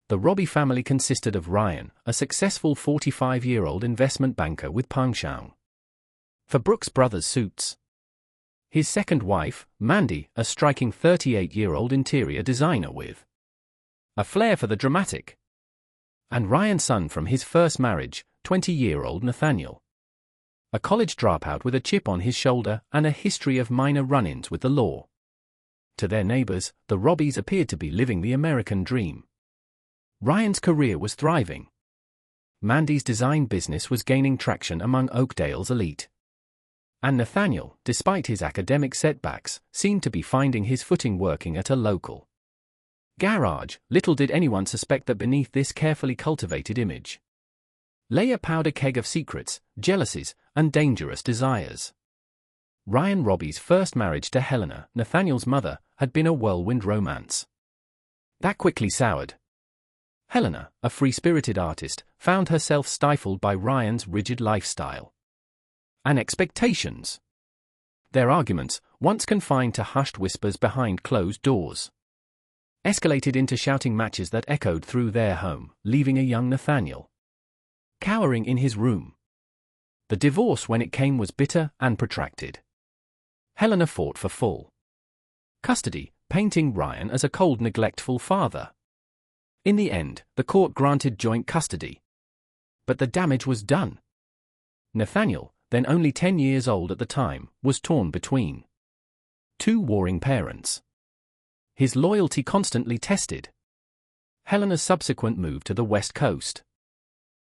The Robbie family consisted of Ryan, a successful 45-year-old investment banker with penchant for Brooks Brothers suits. His second wife, Mandy, a striking 38-year-old interior designer with a flair for the dramatic. And Ryan's son from his first marriage, 20-year-old Nathaniel, a college dropout with a chip on his shoulder and a history of minor run-ins with the law. To their neighbors, the Robbies appeared to be living the American dream. Ryan's career was thriving. Mandy's design business was gaining traction among Oakdale's elite. And Nathaniel, despite his academic setbacks, seemed to be finding his footing working at a local garage. Little did anyone suspect that beneath this carefully cultivated image lay a powder keg of secrets, jealousies, and dangerous desires. Ryan Robbie's first marriage to Helena, Nathaniel's mother, had been a whirlwind romance that quickly soured. Helena, a free-spirited artist, found herself stifled by Ryan's rigid lifestyle and expectations. Their arguments, once confined to hushed whispers behind closed doors, escalated into shouting matches that echoed through their home, leaving a young Nathaniel cowering in his room. The divorce, when it came, was bitter and protracted. Helena fought for full custody, painting Ryan as a cold, neglectful father. In the end, the court granted joint custody. But the damage was done. Nathaniel, then only 10 years old at the time, was torn between two warring parents. His loyalty constantly tested. Helena's subsequent move to the West Coast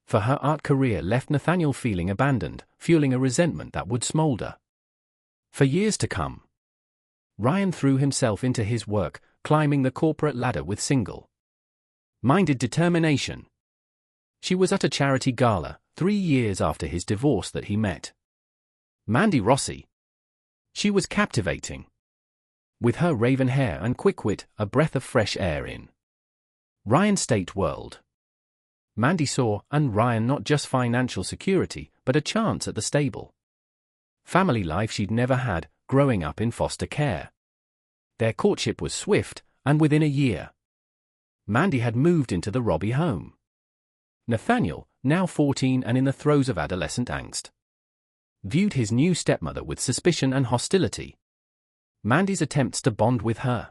for her art career left Nathaniel feeling abandoned, fueling a resentment that would smolder for years to come. Ryan threw himself into his work, climbing the corporate ladder with single-minded determination. She was at a charity gala, 3 years after his divorce, that he met Mandy Rossi. She was captivating. With her raven hair and quick wit, a breath of fresh air in Ryan's state world. Mandy saw in Ryan not just financial security, but a chance at the stable family life she'd never had, growing up in foster care. Their courtship was swift, and within a year, Mandy had moved into the Robbie home. Nathaniel, now 14 and in the throes of adolescent angst, viewed his new stepmother with suspicion and hostility. Mandy's attempts to bond with her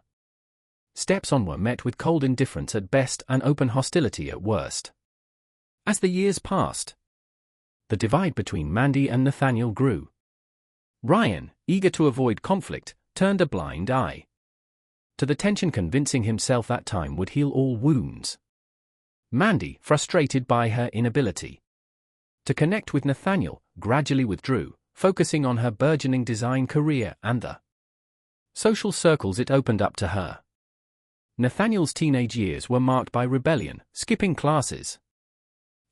stepson were met with cold indifference at best and open hostility at worst. As the years passed, the divide between Mandy and Nathaniel grew. Ryan, eager to avoid conflict, turned a blind eye to the tension, convincing himself that time would heal all wounds. Mandy, frustrated by her inability to connect with Nathaniel, gradually withdrew, focusing on her burgeoning design career and the social circles it opened up to her. Nathaniel's teenage years were marked by rebellion, skipping classes,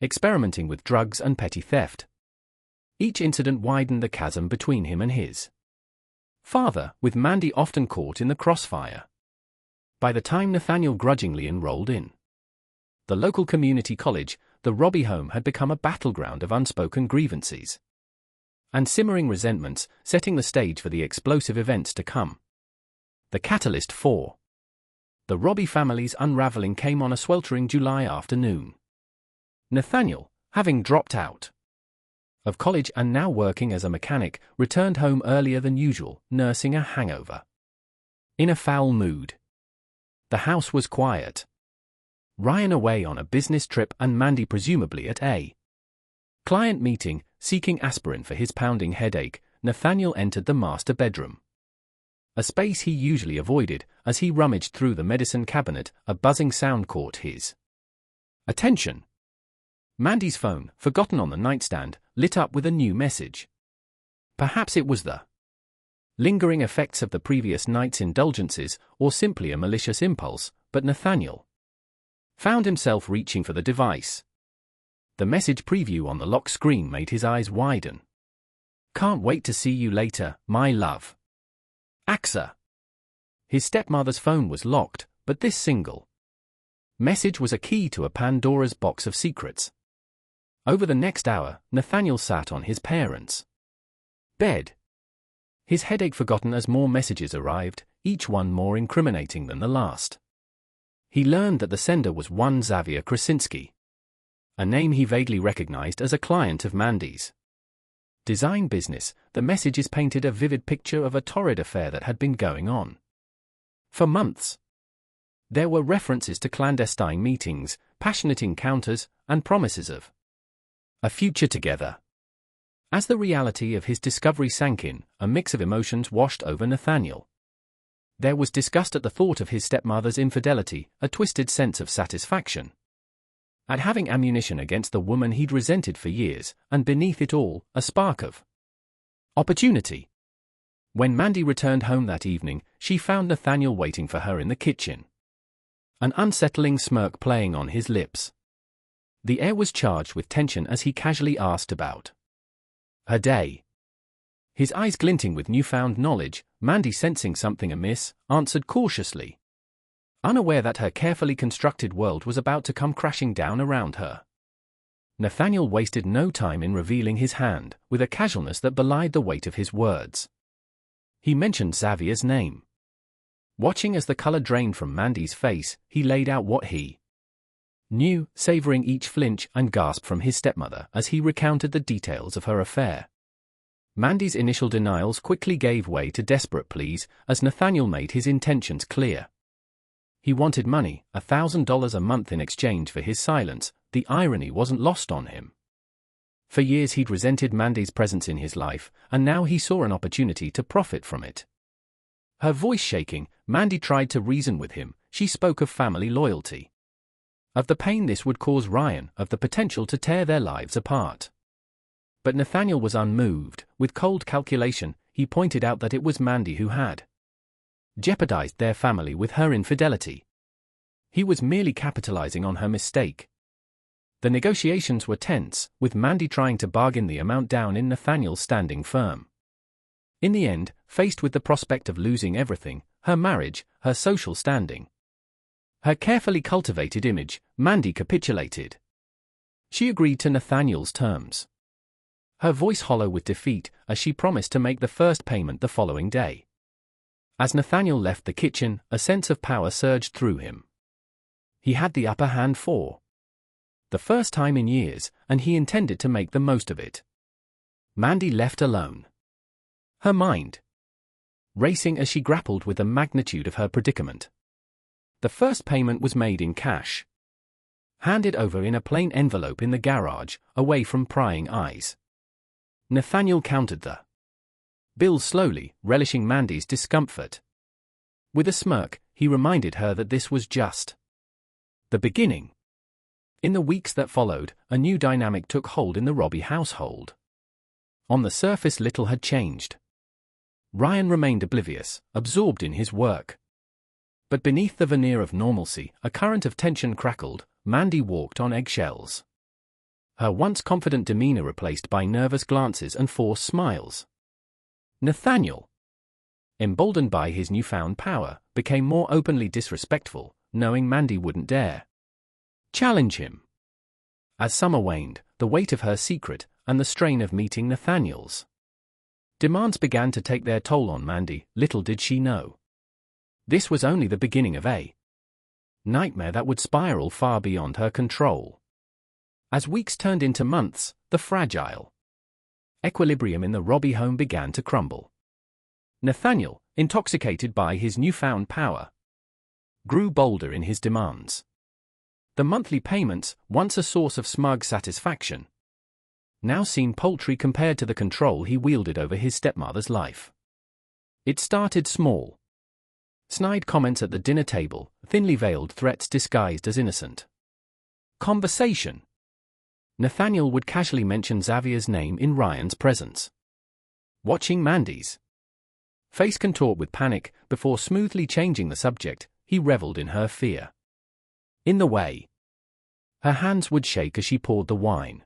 experimenting with drugs and petty theft. Each incident widened the chasm between him and his father, with Mandy often caught in the crossfire. By the time Nathaniel grudgingly enrolled in the local community college, the Robbie home had become a battleground of unspoken grievances and simmering resentments, setting the stage for the explosive events to come. The catalyst for the Robbie family's unraveling came on a sweltering July afternoon. Nathaniel, having dropped out of college and now working as a mechanic, returned home earlier than usual, nursing a hangover. In a foul mood. The house was quiet. Ryan away on a business trip and Mandy presumably at a client meeting, seeking aspirin for his pounding headache. Nathaniel entered the master bedroom, a space he usually avoided. As he rummaged through the medicine cabinet, a buzzing sound caught his attention. Mandy's phone, forgotten on the nightstand, lit up with a new message. Perhaps it was the lingering effects of the previous night's indulgences, or simply a malicious impulse, but Nathaniel found himself reaching for the device. The message preview on the lock screen made his eyes widen. "Can't wait to see you later, my love. Axa." His stepmother's phone was locked, but this single message was a key to a Pandora's box of secrets. Over the next hour, Nathaniel sat on his parents' bed, his headache forgotten as more messages arrived, each one more incriminating than the last. He learned that the sender was one Xavier Krasinski, a name he vaguely recognized as a client of Mandy's. Design business, the messages painted a vivid picture of a torrid affair that had been going on for months. There were references to clandestine meetings, passionate encounters, and promises of a future together. As the reality of his discovery sank in, a mix of emotions washed over Nathaniel. There was disgust at the thought of his stepmother's infidelity, a twisted sense of satisfaction at having ammunition against the woman he'd resented for years, and beneath it all, a spark of opportunity. When Mandy returned home that evening, she found Nathaniel waiting for her in the kitchen, an unsettling smirk playing on his lips. The air was charged with tension as he casually asked about her day. His eyes glinting with newfound knowledge, Mandy, sensing something amiss, answered cautiously, unaware that her carefully constructed world was about to come crashing down around her. Nathaniel wasted no time in revealing his hand, with a casualness that belied the weight of his words. He mentioned Xavier's name. Watching as the color drained from Mandy's face, he laid out what he knew, savoring each flinch and gasp from his stepmother as he recounted the details of her affair. Mandy's initial denials quickly gave way to desperate pleas as Nathaniel made his intentions clear. He wanted money, $1,000 a month in exchange for his silence. The irony wasn't lost on him. For years he'd resented Mandy's presence in his life, and now he saw an opportunity to profit from it. Her voice shaking, Mandy tried to reason with him. She spoke of family loyalty, of the pain this would cause Ryan, of the potential to tear their lives apart. But Nathaniel was unmoved. With cold calculation, he pointed out that it was Mandy who had jeopardized their family with her infidelity. He was merely capitalizing on her mistake. The negotiations were tense, with Mandy trying to bargain the amount down and Nathaniel standing firm. In the end, faced with the prospect of losing everything, her marriage, her social standing, her carefully cultivated image, Mandy capitulated. She agreed to Nathaniel's terms, her voice hollow with defeat, as she promised to make the first payment the following day. As Nathaniel left the kitchen, a sense of power surged through him. He had the upper hand for the first time in years, and he intended to make the most of it. Mandy left alone, her mind racing as she grappled with the magnitude of her predicament. The first payment was made in cash, handed over in a plain envelope in the garage, away from prying eyes. Nathaniel counted the bill slowly, relishing Mandy's discomfort. With a smirk, he reminded her that this was just the beginning. In the weeks that followed, a new dynamic took hold in the Robbie household. On the surface, little had changed. Ryan remained oblivious, absorbed in his work. But beneath the veneer of normalcy, a current of tension crackled. Mandy walked on eggshells, her once confident demeanor replaced by nervous glances and forced smiles. Nathaniel, emboldened by his newfound power, became more openly disrespectful, knowing Mandy wouldn't dare challenge him. As summer waned, the weight of her secret, and the strain of meeting Nathaniel's demands began to take their toll on Mandy. Little did she know, this was only the beginning of a nightmare that would spiral far beyond her control. As weeks turned into months, the fragile equilibrium in the Robbie home began to crumble. Nathaniel, intoxicated by his newfound power, grew bolder in his demands. The monthly payments, once a source of smug satisfaction, now seemed paltry compared to the control he wielded over his stepmother's life. It started small. Snide comments at the dinner table, thinly veiled threats disguised as innocent conversation. Nathaniel would casually mention Xavier's name in Ryan's presence. Watching Mandy's face contort with panic, before smoothly changing the subject, he reveled in her fear. In the way her hands would shake as she poured the wine,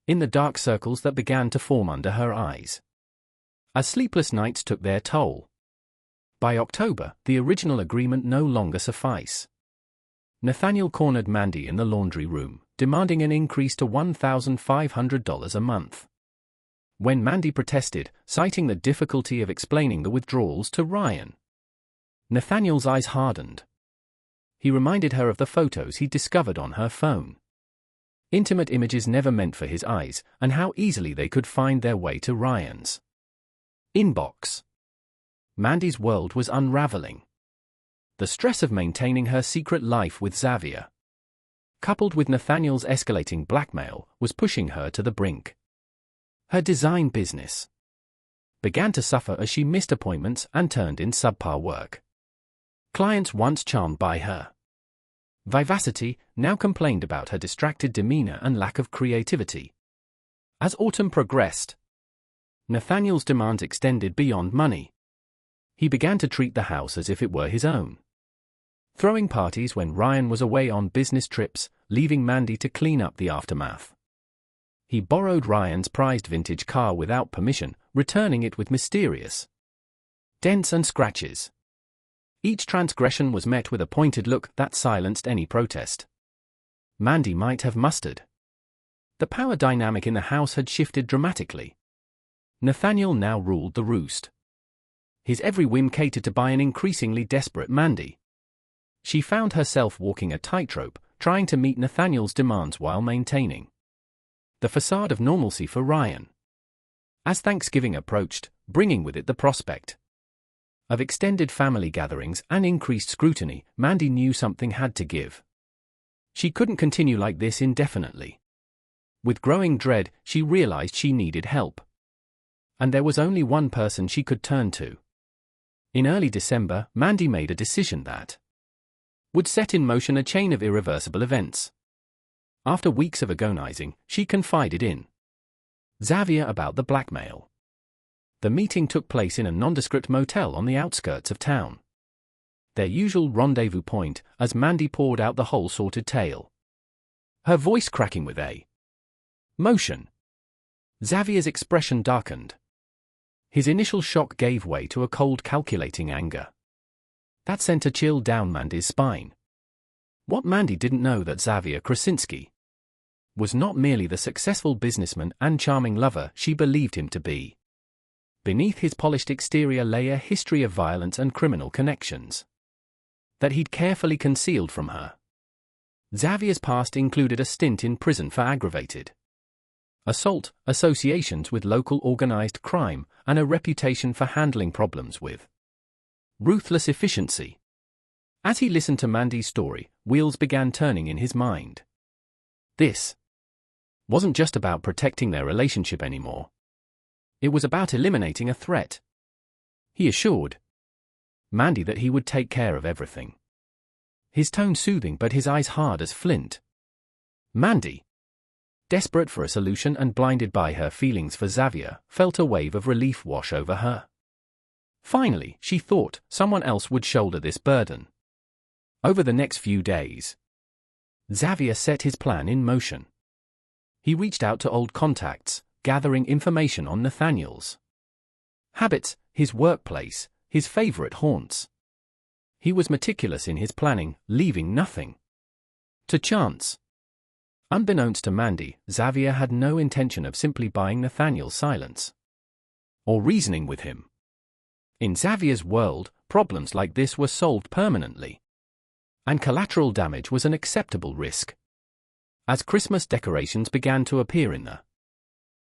in the dark circles that began to form under her eyes, as sleepless nights took their toll. By October, the original agreement no longer sufficed. Nathaniel cornered Mandy in the laundry room, demanding an increase to $1,500 a month. When Mandy protested, citing the difficulty of explaining the withdrawals to Ryan, Nathaniel's eyes hardened. He reminded her of the photos he'd discovered on her phone. Intimate images never meant for his eyes, and how easily they could find their way to Ryan's inbox. Mandy's world was unraveling. The stress of maintaining her secret life with Xavier, coupled with Nathaniel's escalating blackmail, was pushing her to the brink. Her design business began to suffer as she missed appointments and turned in subpar work. Clients once charmed by her vivacity now complained about her distracted demeanor and lack of creativity. As autumn progressed, Nathaniel's demands extended beyond money. He began to treat the house as if it were his own, throwing parties when Ryan was away on business trips, leaving Mandy to clean up the aftermath. He borrowed Ryan's prized vintage car without permission, returning it with mysterious dents and scratches. Each transgression was met with a pointed look that silenced any protest Mandy might have mustered. The power dynamic in the house had shifted dramatically. Nathaniel now ruled the roost. His every whim catered to by an increasingly desperate Mandy. She found herself walking a tightrope, trying to meet Nathaniel's demands while maintaining the facade of normalcy for Ryan. As Thanksgiving approached, bringing with it the prospect of extended family gatherings and increased scrutiny, Mandy knew something had to give. She couldn't continue like this indefinitely. With growing dread, she realized she needed help. And there was only one person she could turn to. In early December, Mandy made a decision that would set in motion a chain of irreversible events. After weeks of agonizing, she confided in Xavier about the blackmail. The meeting took place in a nondescript motel on the outskirts of town. Their usual rendezvous point, as Mandy poured out the whole sordid tale, her voice cracking with a motion. Xavier's expression darkened. His initial shock gave way to a cold, calculating anger that sent a chill down Mandy's spine. What Mandy didn't know that Xavier Krasinski was not merely the successful businessman and charming lover she believed him to be. Beneath his polished exterior lay a history of violence and criminal connections that he'd carefully concealed from her. Xavier's past included a stint in prison for aggravated assault, associations with local organized crime, and a reputation for handling problems with ruthless efficiency. As he listened to Mandy's story, wheels began turning in his mind. This wasn't just about protecting their relationship anymore. It was about eliminating a threat. He assured Mandy that he would take care of everything. His tone soothing but his eyes hard as flint. Mandy, desperate for a solution and blinded by her feelings for Xavier, felt a wave of relief wash over her. Finally, she thought, someone else would shoulder this burden. Over the next few days, Xavier set his plan in motion. He reached out to old contacts, gathering information on Nathaniel's habits, his workplace, his favorite haunts. He was meticulous in his planning, leaving nothing to chance. Unbeknownst to Mandy, Xavier had no intention of simply buying Nathaniel's silence or reasoning with him. In Xavier's world, problems like this were solved permanently, and collateral damage was an acceptable risk. As Christmas decorations began to appear in the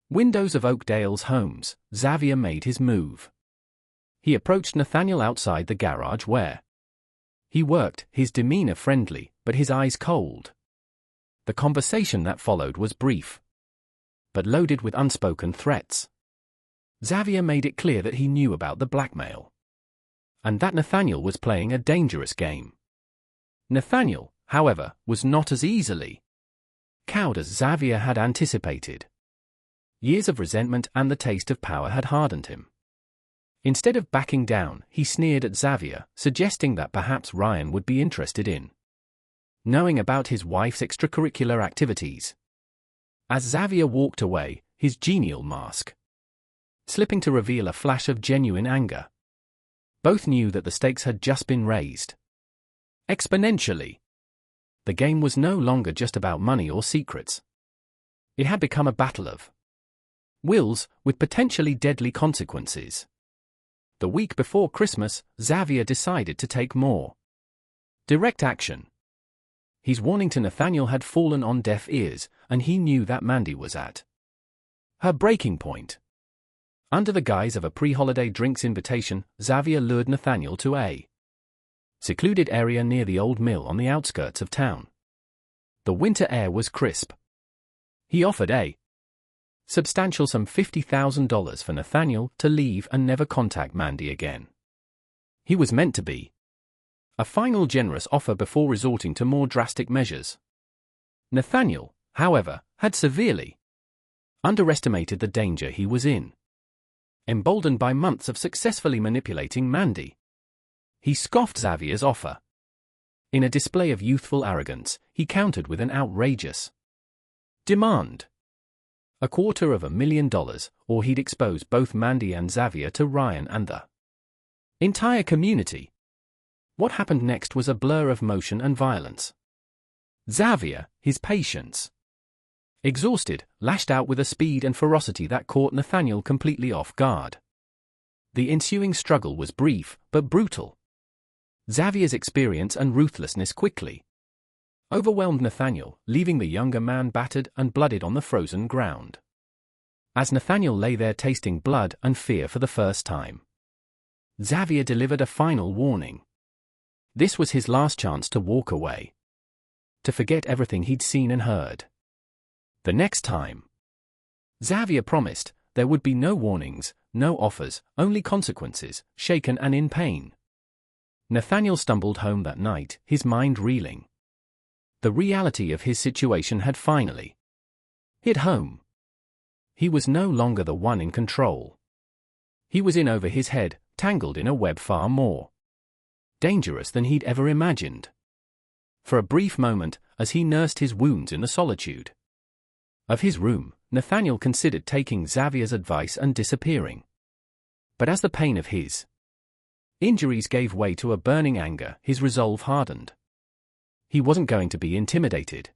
windows of Oakdale's homes, Xavier made his move. He approached Nathaniel outside the garage where he worked, his demeanor friendly, but his eyes cold. The conversation that followed was brief, but loaded with unspoken threats. Xavier made it clear that he knew about the blackmail, and that Nathaniel was playing a dangerous game. Nathaniel, however, was not as easily cowed as Xavier had anticipated. Years of resentment and the taste of power had hardened him. Instead of backing down, he sneered at Xavier, suggesting that perhaps Ryan would be interested in knowing about his wife's extracurricular activities. As Xavier walked away, his genial mask slipping to reveal a flash of genuine anger. Both knew that the stakes had just been raised exponentially. The game was no longer just about money or secrets. It had become a battle of wills, with potentially deadly consequences. The week before Christmas, Xavier decided to take more Direct action. His warning to Nathaniel had fallen on deaf ears, and he knew that Mandy was at her breaking point. Under the guise of a pre-holiday drinks invitation, Xavier lured Nathaniel to a secluded area near the old mill on the outskirts of town. The winter air was crisp. He offered a substantial sum $50,000 for Nathaniel to leave and never contact Mandy again. He was meant to be a final generous offer before resorting to more drastic measures. Nathaniel, however, had severely underestimated the danger he was in. Emboldened by months of successfully manipulating Mandy, he scoffed Xavier's offer. In a display of youthful arrogance, he countered with an outrageous demand. $250,000, or he'd expose both Mandy and Xavier to Ryan and the entire community. What happened next was a blur of motion and violence. Xavier, his patience exhausted, lashed out with a speed and ferocity that caught Nathaniel completely off guard. The ensuing struggle was brief, but brutal. Xavier's experience and ruthlessness quickly overwhelmed Nathaniel, leaving the younger man battered and bloodied on the frozen ground. As Nathaniel lay there tasting blood and fear for the first time, Xavier delivered a final warning. This was his last chance to walk away, to forget everything he'd seen and heard. The next time, Xavier promised, there would be no warnings, no offers, only consequences, shaken and in pain. Nathaniel stumbled home that night, his mind reeling. The reality of his situation had finally hit home. He was no longer the one in control. He was in over his head, tangled in a web far more dangerous than he'd ever imagined. For a brief moment, as he nursed his wounds in the solitude of his room, Nathaniel considered taking Xavier's advice and disappearing. But as the pain of his injuries gave way to a burning anger, his resolve hardened. He wasn't going to be intimidated.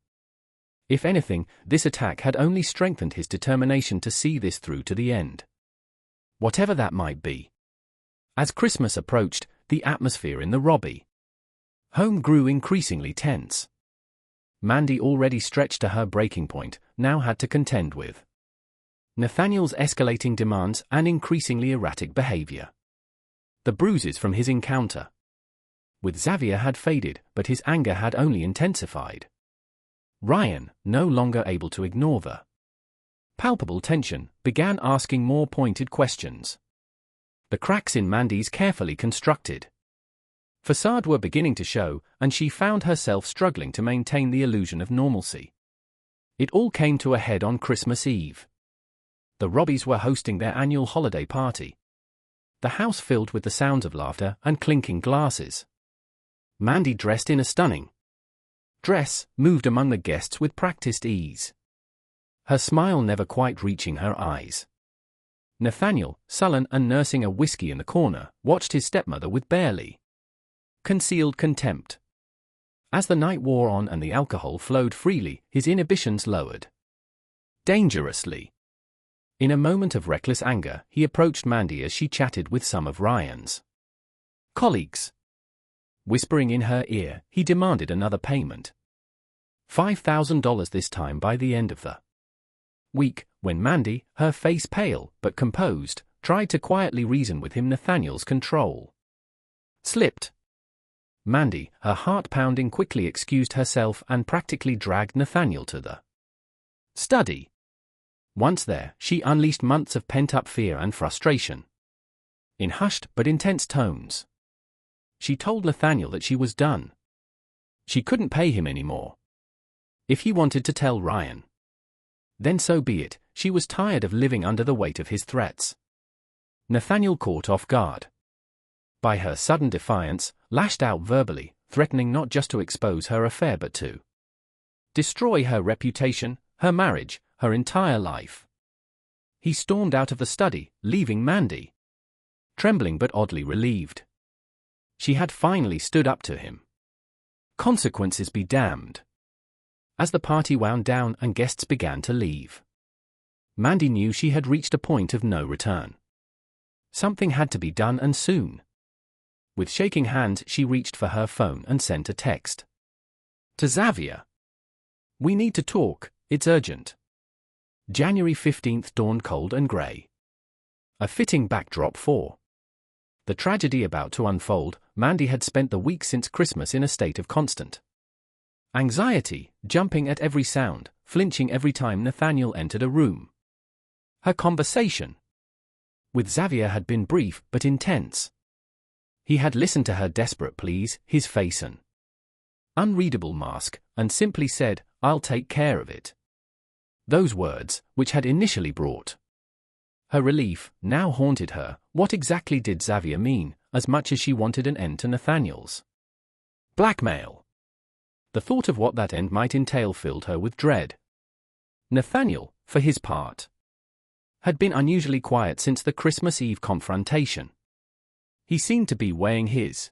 If anything, this attack had only strengthened his determination to see this through to the end, whatever that might be. As Christmas approached, the atmosphere in the Robbie home grew increasingly tense. Mandy, already stretched to her breaking point, now had to contend with Nathaniel's escalating demands and increasingly erratic behavior. The bruises from his encounter with Xavier had faded, but his anger had only intensified. Ryan, no longer able to ignore the palpable tension, began asking more pointed questions. The cracks in Mandy's carefully constructed facade were beginning to show, and she found herself struggling to maintain the illusion of normalcy. It all came to a head on Christmas Eve. The Robbies were hosting their annual holiday party, the house filled with the sounds of laughter and clinking glasses. Mandy, dressed in a stunning dress, moved among the guests with practiced ease, her smile never quite reaching her eyes. Nathaniel, sullen and nursing a whiskey in the corner, watched his stepmother with barely concealed contempt. As the night wore on and the alcohol flowed freely, his inhibitions lowered dangerously. In a moment of reckless anger, he approached Mandy as she chatted with some of Ryan's colleagues. Whispering in her ear, he demanded another payment. $5,000 this time by the end of the week. When Mandy, her face pale but composed, tried to quietly reason with him, Nathaniel's control slipped. Mandy, her heart pounding, quickly excused herself and practically dragged Nathaniel to the study. Once there, she unleashed months of pent-up fear and frustration. In hushed but intense tones, she told Nathaniel that she was done. She couldn't pay him anymore. If he wanted to tell Ryan, then so be it. She was tired of living under the weight of his threats. Nathaniel, caught off guard by her sudden defiance, lashed out verbally, threatening not just to expose her affair but to destroy her reputation, her marriage, her entire life. He stormed out of the study, leaving Mandy trembling but oddly relieved. She had finally stood up to him. Consequences be damned. As the party wound down and guests began to leave, Mandy knew she had reached a point of no return. Something had to be done, and soon. With shaking hands, she reached for her phone and sent a text. To Xavier. We need to talk, it's urgent. January 15th dawned cold and grey. A fitting backdrop for the tragedy about to unfold. Mandy had spent the week since Christmas in a state of constant anxiety, jumping at every sound, flinching every time Nathaniel entered a room. Her conversation with Xavier had been brief but intense. He had listened to her desperate pleas, his face an unreadable mask, and simply said, "I'll take care of it." Those words, which had initially brought her relief, now haunted her. What exactly did Xavier mean, as much as she wanted an end to Nathaniel's blackmail? The thought of what that end might entail filled her with dread. Nathaniel, for his part, had been unusually quiet since the Christmas Eve confrontation. He seemed to be weighing his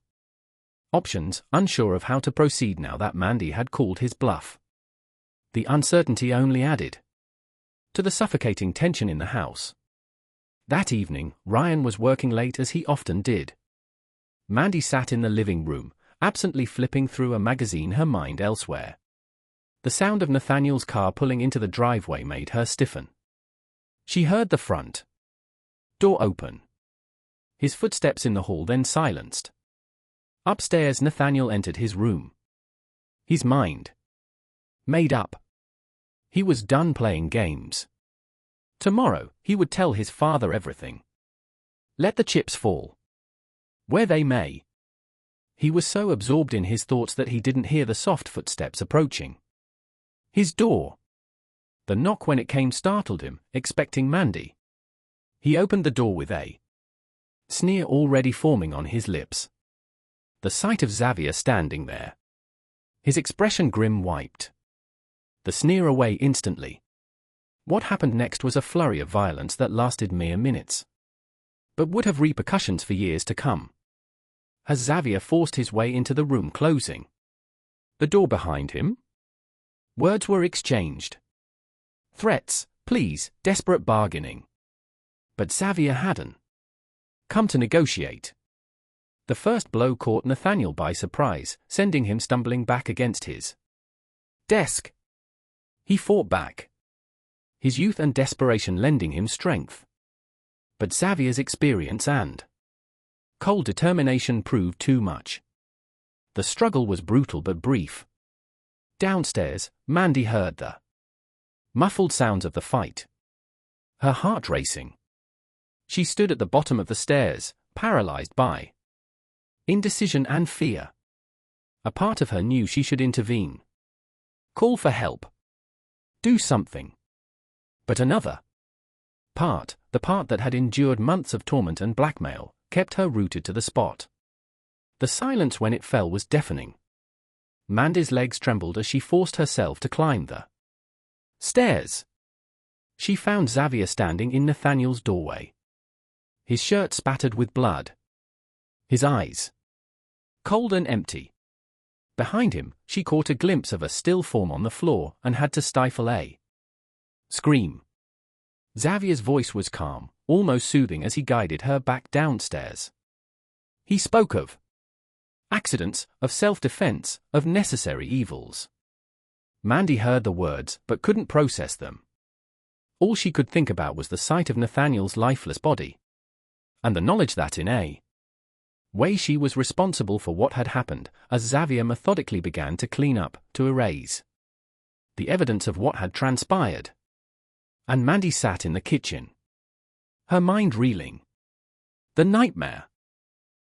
options, unsure of how to proceed now that Mandy had called his bluff. The uncertainty only added to the suffocating tension in the house. That evening, Ryan was working late as he often did. Mandy sat in the living room, absently flipping through a magazine, her mind elsewhere. The sound of Nathaniel's car pulling into the driveway made her stiffen. She heard the front door open. His footsteps in the hall, then silenced. Upstairs, Nathaniel entered his room. His mind made up. He was done playing games. Tomorrow, he would tell his father everything. Let the chips fall where they may. He was so absorbed in his thoughts that he didn't hear the soft footsteps approaching his door. The knock, when it came, startled him, expecting Mandy. He opened the door with a sneer already forming on his lips. The sight of Xavier standing there, his expression grim, wiped the sneer away instantly. What happened next was a flurry of violence that lasted mere minutes, but would have repercussions for years to come. As Xavier forced his way into the room, closing the door behind him, words were exchanged. Threats, pleas, desperate bargaining. But Xavier hadn't come to negotiate. The first blow caught Nathaniel by surprise, sending him stumbling back against his desk. He fought back, his youth and desperation lending him strength. But Xavier's experience and cold determination proved too much. The struggle was brutal but brief. Downstairs, Mandy heard the muffled sounds of the fight, her heart racing. She stood at the bottom of the stairs, paralyzed by indecision and fear. A part of her knew she should intervene, call for help, do something. But another part, the part that had endured months of torment and blackmail, kept her rooted to the spot. The silence when it fell was deafening. Mandy's legs trembled as she forced herself to climb the stairs. She found Xavier standing in Nathaniel's doorway, his shirt spattered with blood, his eyes cold and empty. Behind him, she caught a glimpse of a still form on the floor and had to stifle a scream. Xavier's voice was calm, almost soothing as he guided her back downstairs. He spoke of accidents, of self-defense, of necessary evils. Mandy heard the words but couldn't process them. All she could think about was the sight of Nathaniel's lifeless body, and the knowledge that in a way she was responsible for what had happened, as Xavier methodically began to clean up, to erase the evidence of what had transpired. And Mandy sat in the kitchen, her mind reeling. The nightmare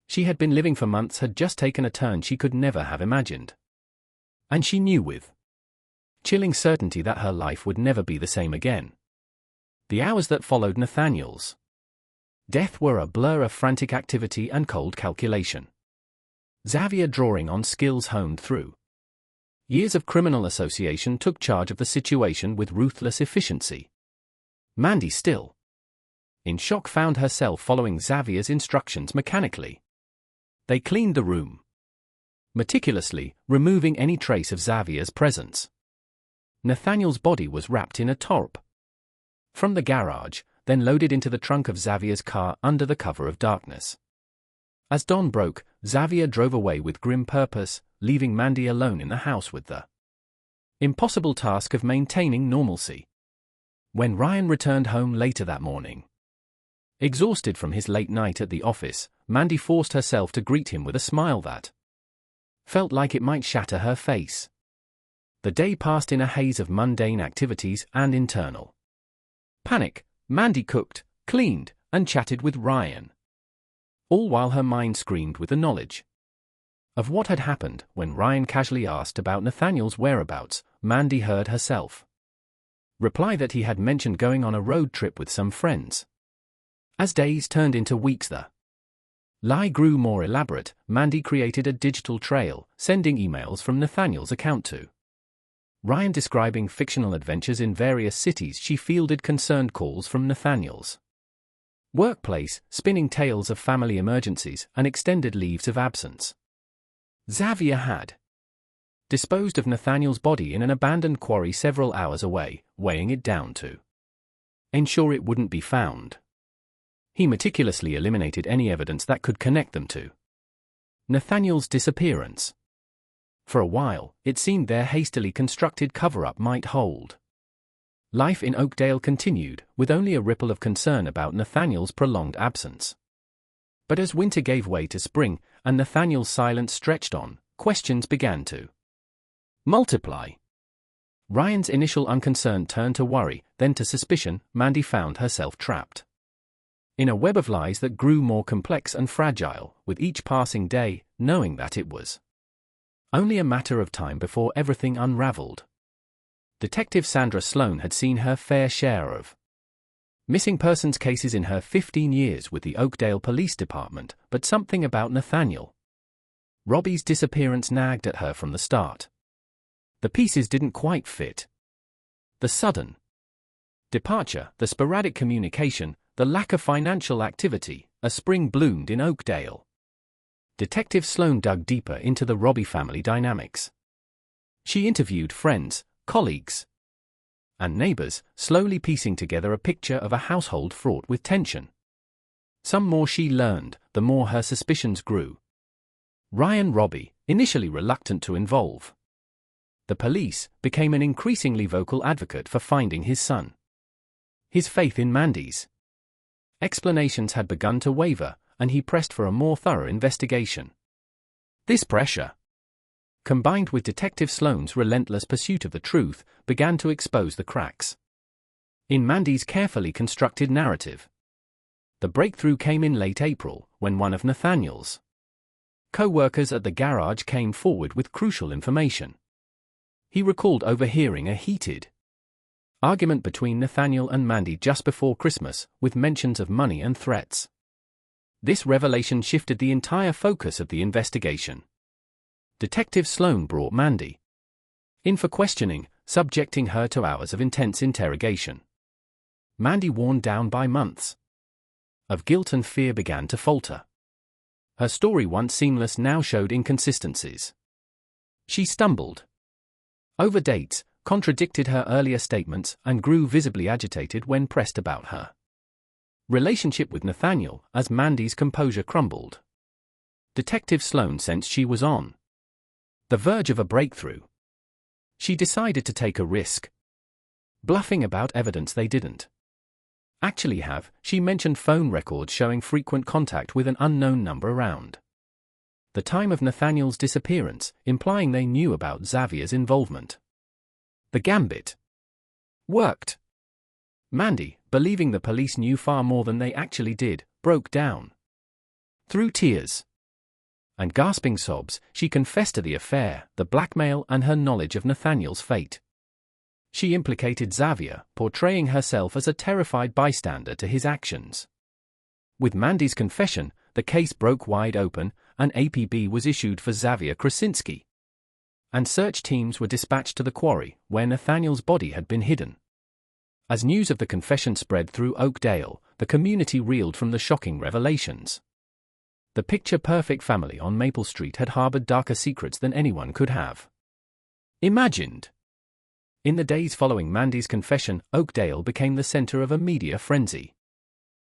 she had been living for months had just taken a turn she could never have imagined. And she knew with chilling certainty that her life would never be the same again. The hours that followed Nathaniel's death were a blur of frantic activity and cold calculation. Xavier, drawing on skills honed through years of criminal association, took charge of the situation with ruthless efficiency. Mandy, still in shock, found herself following Xavier's instructions mechanically. They cleaned the room meticulously, removing any trace of Xavier's presence. Nathaniel's body was wrapped in a tarp from the garage, then loaded into the trunk of Xavier's car under the cover of darkness. As dawn broke, Xavier drove away with grim purpose, leaving Mandy alone in the house with the impossible task of maintaining normalcy. When Ryan returned home later that morning, exhausted from his late night at the office, Mandy forced herself to greet him with a smile that felt like it might shatter her face. The day passed in a haze of mundane activities and internal panic. Mandy cooked, cleaned, and chatted with Ryan, all while her mind screamed with the knowledge of what had happened. When Ryan casually asked about Nathaniel's whereabouts, Mandy heard herself reply that he had mentioned going on a road trip with some friends. As days turned into weeks, the lie grew more elaborate. Mandy created a digital trail, sending emails from Nathaniel's account to Ryan describing fictional adventures in various cities. She fielded concerned calls from Nathaniel's workplace, spinning tales of family emergencies and extended leaves of absence. Xavier had disposed of Nathaniel's body in an abandoned quarry several hours away, weighing it down to ensure it wouldn't be found. He meticulously eliminated any evidence that could connect them to Nathaniel's disappearance. For a while, it seemed their hastily constructed cover-up might hold. Life in Oakdale continued, with only a ripple of concern about Nathaniel's prolonged absence. But as winter gave way to spring, and Nathaniel's silence stretched on, questions began to multiply. Ryan's initial unconcern turned to worry, then to suspicion. Mandy found herself trapped in a web of lies that grew more complex and fragile with each passing day, knowing that it was only a matter of time before everything unraveled. Detective Sandra Sloan had seen her fair share of missing persons cases in her 15 years with the Oakdale Police Department, but something about Nathaniel Robbie's disappearance nagged at her from the start. The pieces didn't quite fit. The sudden departure, the sporadic communication, the lack of financial activity. A spring bloomed in Oakdale. Detective Sloan dug deeper into the Robbie family dynamics. She interviewed friends, colleagues, and neighbors, slowly piecing together a picture of a household fraught with tension. Some more she learned, the more her suspicions grew. Ryan Robbie, initially reluctant to involve the police, became an increasingly vocal advocate for finding his son. His faith in Mandy's explanations had begun to waver, and he pressed for a more thorough investigation. This pressure, combined with Detective Sloan's relentless pursuit of the truth, began to expose the cracks in Mandy's carefully constructed narrative. The breakthrough came in late April, when one of Nathaniel's co-workers at the garage came forward with crucial information. He recalled overhearing a heated argument between Nathaniel and Mandy just before Christmas, with mentions of money and threats. This revelation shifted the entire focus of the investigation. Detective Sloan brought Mandy in for questioning, subjecting her to hours of intense interrogation. Mandy, worn down by months of guilt and fear, began to falter. Her story, once seamless, now showed inconsistencies. She stumbled over dates, contradicted her earlier statements, and grew visibly agitated when pressed about her relationship with Nathaniel. As Mandy's composure crumbled, Detective Sloan sensed she was on the verge of a breakthrough. She decided to take a risk. Bluffing about evidence they didn't actually have, she mentioned phone records showing frequent contact with an unknown number around the time of Nathaniel's disappearance, implying they knew about Xavier's involvement. The gambit worked. Mandy, believing the police knew far more than they actually did, broke down. Through tears and gasping sobs, she confessed to the affair, the blackmail, and her knowledge of Nathaniel's fate. She implicated Xavier, portraying herself as a terrified bystander to his actions. With Mandy's confession, the case broke wide open. An APB was issued for Xavier Krasinski, and search teams were dispatched to the quarry where Nathaniel's body had been hidden. As news of the confession spread through Oakdale, the community reeled from the shocking revelations. The picture-perfect family on Maple Street had harbored darker secrets than anyone could have imagined. In the days following Mandy's confession, Oakdale became the center of a media frenzy.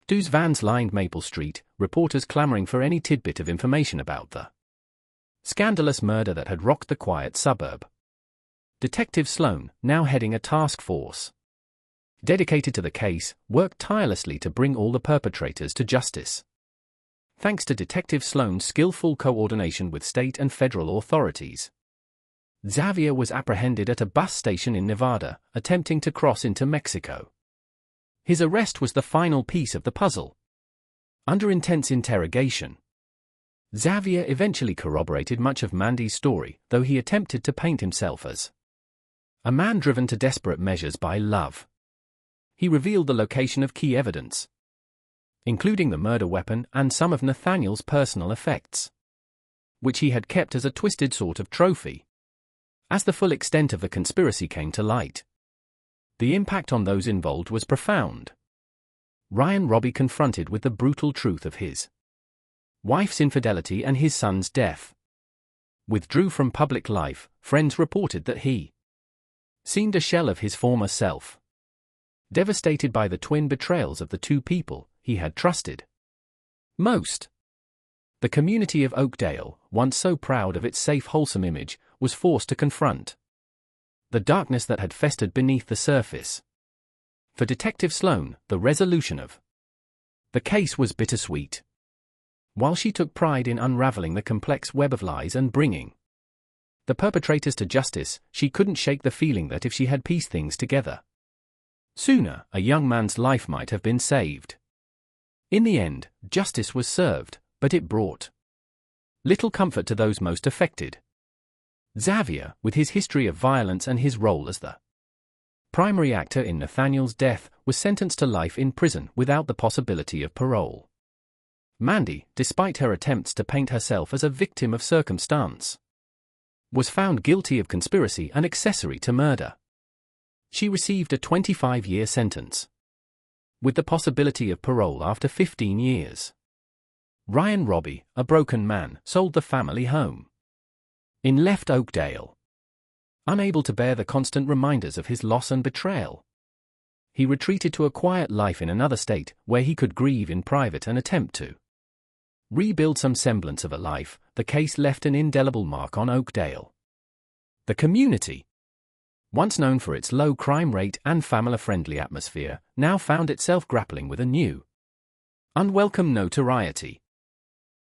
Do's vans lined Maple Street, reporters clamoring for any tidbit of information about the scandalous murder that had rocked the quiet suburb. Detective Sloan, now heading a task force dedicated to the case, worked tirelessly to bring all the perpetrators to justice. Thanks to Detective Sloan's skillful coordination with state and federal authorities, Xavier was apprehended at a bus station in Nevada, attempting to cross into Mexico. His arrest was the final piece of the puzzle. Under intense interrogation, Xavier eventually corroborated much of Mandy's story, though he attempted to paint himself as a man driven to desperate measures by love. He revealed the location of key evidence, including the murder weapon and some of Nathaniel's personal effects, which he had kept as a twisted sort of trophy. As the full extent of the conspiracy came to light, the impact on those involved was profound. Ryan Robbie, confronted with the brutal truth of his wife's infidelity and his son's death, withdrew from public life. Friends reported that he seemed a shell of his former self, devastated by the twin betrayals of the two people he had trusted most. The community of Oakdale, once so proud of its safe, wholesome image, was forced to confront the darkness that had festered beneath the surface. For Detective Sloan, the resolution of the case was bittersweet. While she took pride in unraveling the complex web of lies and bringing the perpetrators to justice, she couldn't shake the feeling that if she had pieced things together sooner, a young man's life might have been saved. In the end, justice was served, but it brought little comfort to those most affected. Xavier, with his history of violence and his role as the primary actor in Nathaniel's death, was sentenced to life in prison without the possibility of parole. Mandy, despite her attempts to paint herself as a victim of circumstance, was found guilty of conspiracy and accessory to murder. She received a 25-year sentence, with the possibility of parole after 15 years. Ryan Robbie, a broken man, sold the family home in left Oakdale. Unable to bear the constant reminders of his loss and betrayal, he retreated to a quiet life in another state, where he could grieve in private and attempt to rebuild some semblance of a life. The case left an indelible mark on Oakdale. The community, once known for its low crime rate and family-friendly atmosphere, now found itself grappling with a new, unwelcome notoriety.